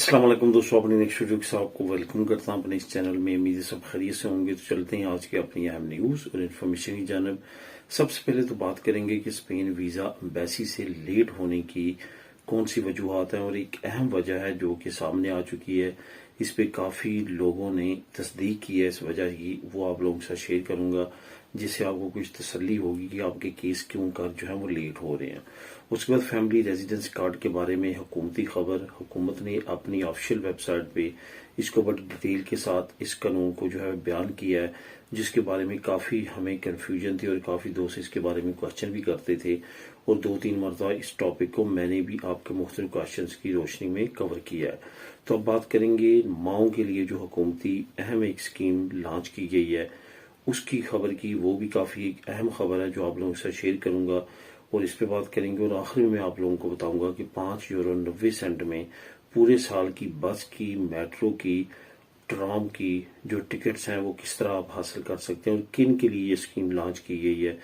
अस्सलाम वालेकुम दोस्तों, अपने नेक्स्ट वीडियो के साथ आपको वेलकम करता हूं अपने इस चैनल में। उम्मीद है सब खैरियत से होंगे। तो चलते हैं आज की अपनी अहम न्यूज और इन्फॉर्मेशन की जानब। सबसे पहले तो बात करेंगे कि स्पेन वीजा एम्बेसी से लेट होने की कौन सी वजूहत है, और एक अहम वजह है जो कि सामने आ चुकी है। इस पे काफी लोगों ने तस्दीक की है इस वजह की, वो आप लोगों के साथ शेयर करूंगा, जिससे आपको कुछ तसल्ली होगी कि आपके केस क्यों कर जो है वो लेट हो रहे हैं। उसके बाद फैमिली रेजिडेंस कार्ड के बारे में हुकूमती खबर, हुकूमत ने अपनी ऑफिशियल वेबसाइट पे इसको बड़ी डिटेल के साथ इस कानून को जो है बयान किया है, जिसके बारे में काफी हमें कंफ्यूजन थी और काफी दोस्त इसके बारे में क्वेश्चन भी करते थे, और 2-3 मरतबा इस टॉपिक को मैंने भी आपके मुख्तलिफ क्वेश्चन की रोशनी में कवर किया है। तो अब बात करेंगे माओं के लिए जो हुकूमती अहम एक स्कीम लॉन्च की गई है उसकी खबर की। वो भी काफी एक अहम खबर है जो आप लोगों के साथ शेयर करूंगा और इस पे बात करेंगे। और आखिर में मैं आप लोगों को बताऊंगा कि €5.90 में पूरे साल की बस की, मेट्रो की, ट्राम की जो टिकट्स हैं वो किस तरह आप हासिल कर सकते हैं और किन के लिए ये स्कीम लॉन्च की गई है,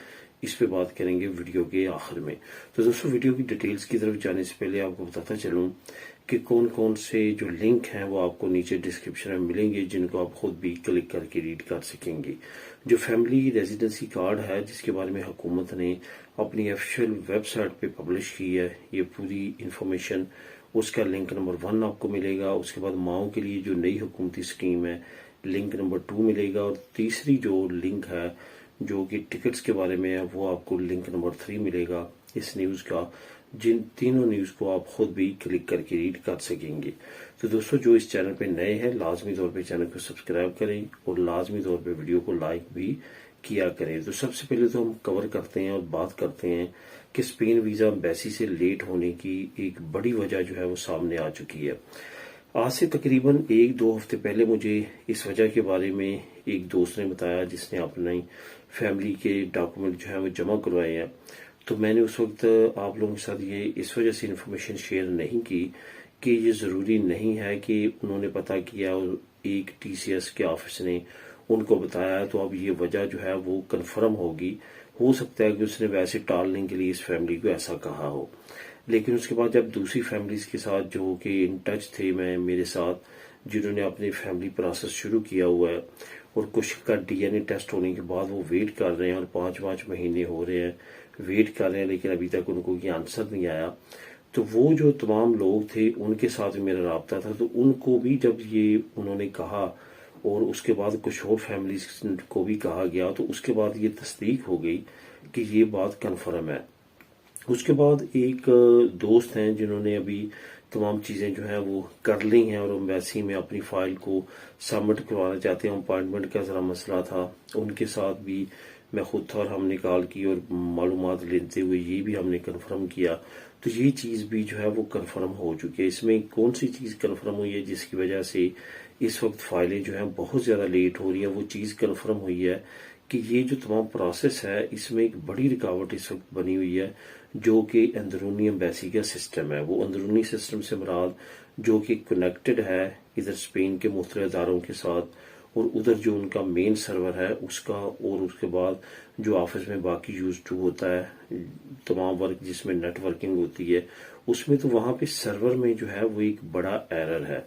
इस पे बात करेंगे वीडियो के आखिर में। तो दोस्तों, वीडियो की डिटेल्स की तरफ जाने से पहले आपको बताता चलूं कि कौन कौन से जो लिंक हैं वो आपको नीचे डिस्क्रिप्शन में मिलेंगे, जिनको आप खुद भी क्लिक करके रीड कर सकेंगे। जो फैमिली रेजिडेंसी कार्ड है, जिसके बारे में हुकूमत ने अपनी ऑफिशियल वेबसाइट पे पब्लिश की है ये पूरी इंफॉर्मेशन, उसका लिंक नंबर 1 आपको मिलेगा। उसके बाद माओ के लिए जो नई हुकूमती स्कीम है, लिंक नंबर 2 मिलेगा। और तीसरी जो लिंक है जो कि टिकट्स के बारे में है, वो आपको लिंक नंबर 3 मिलेगा इस न्यूज का। जिन तीनों न्यूज को आप खुद भी क्लिक करके रीड कर सकेंगे। तो दोस्तों, जो इस चैनल पे नए हैं लाजमी तौर पे चैनल को सब्सक्राइब करें और लाजमी तौर पे वीडियो को लाइक भी किया करें। तो सबसे पहले तो हम कवर करते हैं और बात करते हैं कि स्पेन वीजा एम्बेसी से लेट होने की एक बड़ी वजह जो है वो सामने आ चुकी है। आज से तकरीबन 1-2 हफ्ते पहले मुझे इस वजह के बारे में एक दोस्त ने बताया, जिसने अपनी फैमिली के डॉक्यूमेंट जो है वो जमा करवाए हैं। तो मैंने उस वक्त आप लोगों के साथ ये इस वजह से इन्फॉर्मेशन शेयर नहीं की कि ये जरूरी नहीं है कि उन्होंने पता किया और एक टीसीएस के ऑफिस ने उनको बताया तो अब ये वजह जो है वो कंफर्म होगी। हो सकता है कि उसने वैसे टालने के लिए इस फैमिली को ऐसा कहा हो, लेकिन उसके बाद जब दूसरी फैमिलीज के साथ जो कि इन टच थे मैं मेरे साथ, जिन्होंने अपनी फैमिली प्रोसेस शुरू किया हुआ है और कुछ का डीएनए टेस्ट होने के बाद वो वेट कर रहे हैं और 5-5 महीने हो रहे हैं वेट कर रहे हैं, लेकिन अभी तक उनको कोई आंसर नहीं आया। तो वो जो तमाम लोग थे उनके साथ मेरा राब्ता था, तो उनको भी जब ये उन्होंने कहा और उसके बाद कुछ और फैमिलीज को भी कहा गया, तो उसके बाद ये तस्दीक हो गई कि ये बात कन्फर्म है। उसके बाद एक दोस्त हैं जिन्होंने अभी तमाम चीजें जो है वो कर ली हैं और एम्बेसी में अपनी फाइल को सबमिट करवाना चाहते हैं। अपॉइंटमेंट का जरा मसला था, उनके साथ भी मैं खुद था और हमने कॉल की और मालूमात लेते हुए ये भी हमने कंफर्म किया। तो ये चीज भी जो है वो कंफर्म हो चुकी है। इसमें कौन सी चीज कंफर्म हुई है जिसकी वजह से इस वक्त फाइलें जो है बहुत ज्यादा लेट हो रही है, वो चीज कंफर्म हुई है कि ये जो तमाम प्रोसेस है इसमें एक बड़ी रुकावट इस वक्त बनी हुई है, जो कि अंदरूनी एम्बेसी का सिस्टम है। वो अंदरूनी सिस्टम से मुराद जो कि कनेक्टेड है इधर स्पेन के मुख्तलिफ इदारों के साथ, और उधर जो उनका मेन सर्वर है उसका, और उसके बाद जो ऑफिस में बाकी यूज टू होता है तमाम वर्क जिसमें नेटवर्किंग होती है, उसमें तो वहां पे सर्वर में जो है वो एक बड़ा एरर है,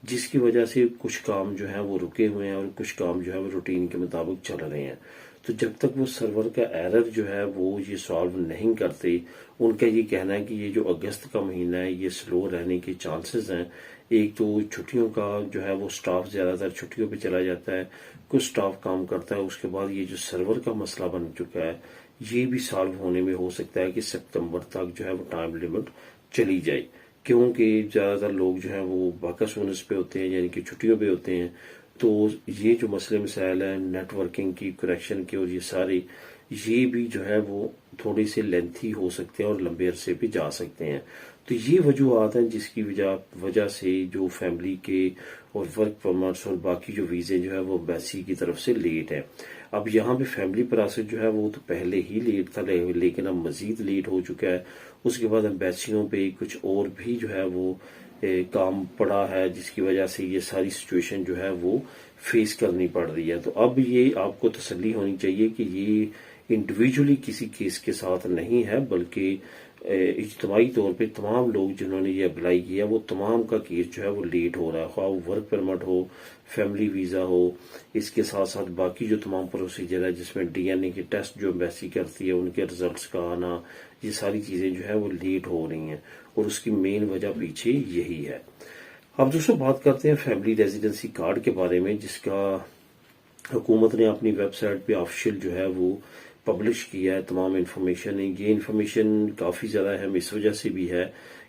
जिसकी वजह से कुछ काम जो है वो रुके हुए हैं और कुछ काम जो है वो रूटीन के मुताबिक चल रहे हैं। तो जब तक वो सर्वर का एरर जो है वो ये सॉल्व नहीं करते, उनका ये कहना है कि ये जो अगस्त का महीना है ये स्लो रहने के चांसेस हैं। एक तो छुट्टियों का जो है वो स्टाफ ज्यादातर छुट्टियों पे चला जाता है, कुछ स्टाफ काम करता है। उसके बाद ये जो सर्वर का मसला बन चुका है ये भी सॉल्व होने में हो सकता है कि सितंबर तक जो है वो टाइम लिमिट चली जाए, क्योंकि ज्यादातर लोग जो है वो बाकासुनस पे होते हैं, यानी कि छुट्टियों पे होते हैं। तो ये जो मसले मसाइल हैं नेटवर्किंग की, कनेक्शन की, और ये सारे ये भी जो है वो थोड़ी सी लेंथी हो सकते हैं और लंबे अरसे पे जा सकते हैं। तो ये वजूहत हैं जिसकी वजह से जो फैमिली के और वर्क परमिट्स और बाकी जो वीजे जो है वो एम्बेसी की तरफ से लेट है। अब यहाँ पे फैमिली प्रोसेस जो है वो तो पहले ही लेट था, लेकिन अब मजीद लेट हो चुका है। उसके बाद एम्बेसियों पे कुछ और भी जो है वो काम पड़ा है, जिसकी वजह से ये सारी सिचुएशन जो है वो फेस करनी पड़ रही है। तो अब ये आपको तसल्ली होनी चाहिए कि ये इंडिविजुअली किसी केस के साथ नहीं है, बल्कि اجتماعی طور پہ تمام لوگ جنہوں نے یہ اپلائی کیا وہ تمام کا کیس جو ہے وہ لیٹ ہو رہا ہے، خواہ وہ ورک پرمٹ ہو، فیملی ویزا ہو، اس کے ساتھ ساتھ باقی جو تمام پروسیجر ہے جس میں ڈی این اے کے ٹیسٹ جو ایمبیسی کرتی ہے ان کے ریزلٹس کا آنا، یہ ساری چیزیں جو ہے وہ لیٹ ہو رہی ہیں، اور اس کی مین وجہ پیچھے یہی ہے۔ اب دوستوں بات کرتے ہیں فیملی ریزیڈنسی کارڈ کے بارے میں، جس کا حکومت نے اپنی ویب سائٹ پہ آفیشیل جو ہے وہ پبلش کیا ہے تمام انفارمیشن ہے۔ یہ انفارمیشن کافی زیادہ اہم اس وجہ سے بھی ہے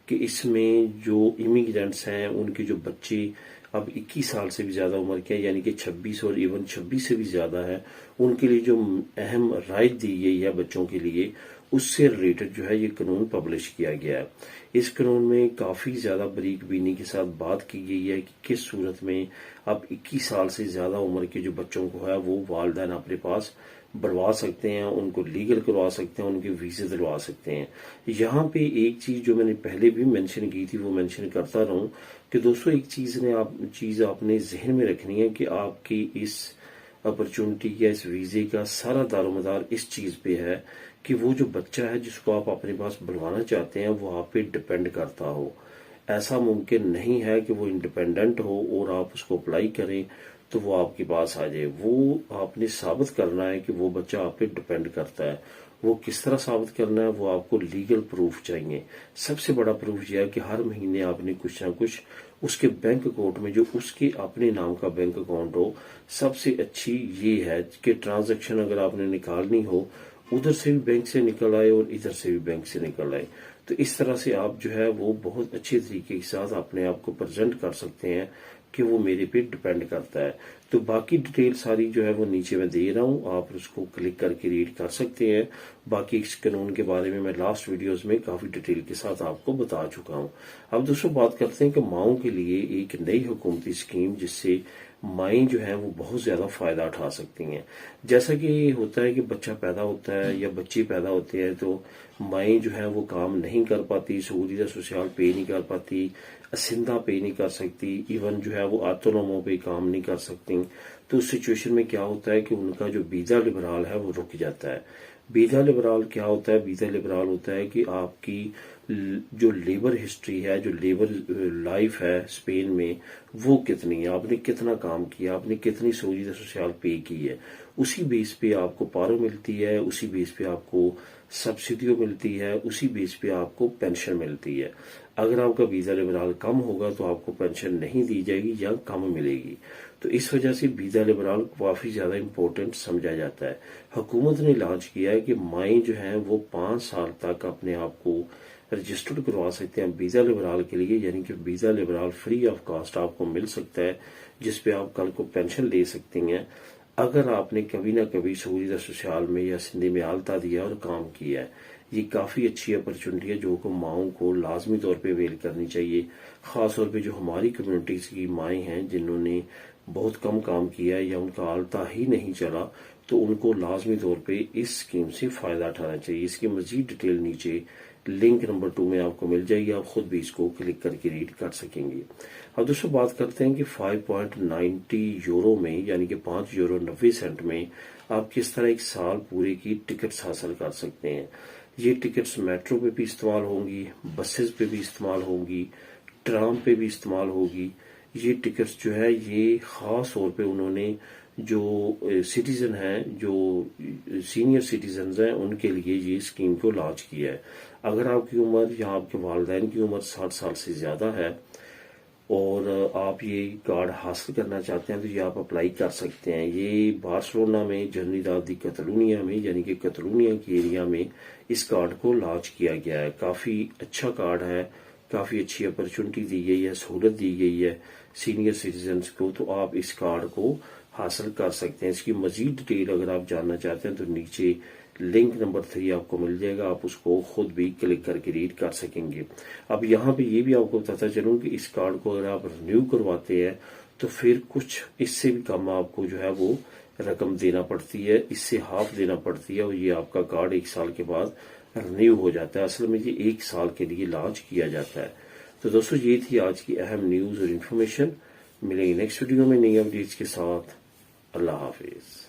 کہ اس میں جو امیگرینٹس ہیں ان کے جو بچے اب 21 سال سے بھی زیادہ عمر کے ہیں، یعنی کہ 26 اور ایون 26 سے بھی زیادہ ہے، ان کے لیے جو اہم رائٹ دی گئی ہے بچوں کے لیے، اس سے ریلیٹڈ جو ہے یہ قانون پبلش کیا گیا ہے۔ اس قانون میں کافی زیادہ بریک بینی کے ساتھ بات کی گئی ہے کہ کس صورت میں اب 21 سال سے زیادہ عمر کے جو بچوں کو ہے وہ والدین اپنے پاس بڑھوا سکتے ہیں، ان کو لیگل کروا سکتے ہیں، ان کے ویزے دلوا سکتے ہیں۔ یہاں پہ ایک چیز جو میں نے پہلے بھی مینشن کی تھی وہ مینشن کرتا رہوں کہ دوستو ایک چیز آپ نے ذہن میں رکھنی ہے کہ آپ کی اس اپرچونٹی یا اس ویزے کا سارا دار و مدار اس چیز پہ ہے کہ وہ جو بچہ ہے جس کو آپ اپنے پاس بلوانا چاہتے ہیں وہ آپ پہ ڈپینڈ کرتا ہو۔ ایسا ممکن نہیں ہے کہ وہ انڈیپینڈنٹ ہو اور آپ اس کو اپلائی کریں تو وہ آپ کے پاس آ جائے۔ وہ آپ نے ثابت کرنا ہے کہ وہ بچہ آپ پہ ڈپینڈ کرتا ہے۔ وہ کس طرح ثابت کرنا ہے؟ وہ آپ کو لیگل پروف چاہیے۔ سب سے بڑا پروف یہ ہے کہ ہر مہینے آپ نے کچھ نہ کچھ اس کے بینک اکاؤنٹ میں جو اس کے اپنے نام کا بینک اکاؤنٹ ہو، سب سے اچھی یہ ہے کہ ٹرانزیکشن اگر آپ نے نکالنی ہو ادھر سے بھی بینک سے نکل آئے اور ادھر سے بھی بینک سے نکل آئے، تو اس طرح سے آپ جو ہے وہ بہت اچھے طریقے کے ساتھ اپنے آپ کو پریزنٹ کر سکتے ہیں کہ وہ میرے پہ ڈپینڈ کرتا ہے۔ تو باقی ڈیٹیل ساری جو ہے وہ نیچے میں دے رہا ہوں، آپ اس کو کلک کر کے ریڈ کر سکتے ہیں۔ باقی اس قانون کے بارے میں لاسٹ ویڈیوز میں کافی ڈیٹیل کے ساتھ آپ کو بتا چکا ہوں۔ اب دوستوں بات کرتے ہیں کہ ماؤں کے لیے ایک نئی حکومتی اسکیم جس سے مائیں جو ہیں وہ بہت زیادہ فائدہ اٹھا سکتی ہیں۔ جیسا کہ ہوتا ہے کہ بچہ پیدا ہوتا ہے یا بچی پیدا ہوتے ہیں تو مائیں جو ہیں وہ کام نہیں کر پاتی، سہولیت سوشال پے نہیں کر پاتی، اسندہ پے نہیں کر سکتی، ایون جو ہے وہ آتونوموں پہ کام نہیں کر سکتی۔ تو اس سچویشن میں کیا ہوتا ہے کہ ان کا جو ویزا لبرال ہے وہ رک جاتا ہے۔ ویزا لبرال کیا ہوتا ہے؟ ویزا لبرال ہوتا ہے کہ آپ کی جو لیبر ہسٹری ہے، جو لیبر لائف ہے اسپین میں وہ کتنی ہے، آپ نے کتنا کام کیا، آپ نے کتنی سہولیت سوشال پے کی ہے، اسی بیس پہ آپ کو پارو ملتی ہے، اسی بیس پہ آپ کو سبسڈیوں ملتی ہے، اسی بیس پہ آپ کو پینشن ملتی ہے۔ اگر آپ کا ویزا لبرال کم ہوگا تو آپ کو پینشن نہیں دی جائے گی یا کم ملے گی۔ تو اس وجہ سے ویزا لبرال کافی زیادہ امپورٹنٹ سمجھا جاتا ہے۔ حکومت نے لانچ کیا ہے کہ مائیں جو ہیں وہ 5 سال تک اپنے آپ کو رجسٹرڈ کروا سکتے ہیں ویزا لبرال کے لیے، یعنی کہ ویزا لبرال فری آف کاسٹ آپ کو مل سکتا ہے، جس پہ آپ کل کو پینشن لے سکتی ہیں اگر آپ نے کبھی نہ کبھی سہولیت سوشال میں یا سندھی میں آلتا دیا اور کام کیا ہے۔ یہ کافی اچھی اپرچونٹی ہے جو کہ ماؤں کو لازمی طور پہ اویل کرنی چاہیے، خاص طور پہ جو ہماری کمیونٹیز کی مائیں ہیں جنہوں نے بہت کم کام کیا ہے یا ان کا آلتا ہی نہیں چلا، تو ان کو لازمی طور پہ اس اسکیم سے فائدہ اٹھانا چاہیے۔ اس کی مزید ڈیٹیل نیچے لنک نمبر 2 میں آپ کو مل جائے گی، آپ خود بھی اس کو کلک کر کے ریڈ کر سکیں گے۔ اب دوستوں بات کرتے ہیں کہ 5.90 یورو میں یعنی کہ 5 یورو 90 سینٹ میں آپ کس طرح ایک سال پورے کی ٹکٹس حاصل کر سکتے ہیں۔ یہ ٹکٹس میٹرو پہ بھی استعمال ہوں گی، بسز پہ بھی استعمال ہوں گی، ٹرام پہ بھی استعمال ہوگی۔ یہ ٹکٹس جو ہے یہ خاص طور پہ انہوں نے جو سٹیزن ہیں، جو سینئر سٹیزنز ہیں، ان کے لیے یہ اسکیم کو لانچ کیا ہے۔ اگر آپ کی عمر یا آپ کے والدین کی عمر 60 سال سے زیادہ ہے اور آپ یہ کارڈ حاصل کرنا چاہتے ہیں تو یہ آپ اپلائی کر سکتے ہیں۔ یہ بارسلونا میں جنریداد دی کتالونیا میں یعنی کہ کتالونیا کی ایریا میں اس کارڈ کو لانچ کیا گیا ہے۔ کافی اچھا کارڈ ہے، کافی اچھی اپرچونٹی دی گئی ہے، سہولت دی گئی ہے سینئر سٹیزنز کو، تو آپ اس کارڈ کو حاصل کر سکتے ہیں۔ اس کی مزید ڈیٹیل اگر آپ جاننا چاہتے ہیں تو نیچے لنک نمبر 3 آپ کو مل جائے گا، آپ اس کو خود بھی کلک کر کے ریڈ کر سکیں گے۔ اب یہاں پہ یہ بھی آپ کو بتاتا چلوں کہ اس کارڈ کو اگر آپ رینیو کرواتے ہیں تو پھر کچھ اس سے بھی کم آپ کو جو ہے وہ رقم دینا پڑتی ہے، اس سے ہاف دینا پڑتی ہے، اور یہ آپ کا کارڈ 1 سال کے بعد رینیو ہو جاتا ہے۔ اصل میں یہ 1 سال کے لیے لانچ کیا جاتا ہے۔ تو دوستو یہ تھی آج کی اہم نیوز اور انفارمیشن۔ ملیں گے نیکسٹ ویڈیو میں نئی اپڈیٹس کے ساتھ۔ اللہ حافظ۔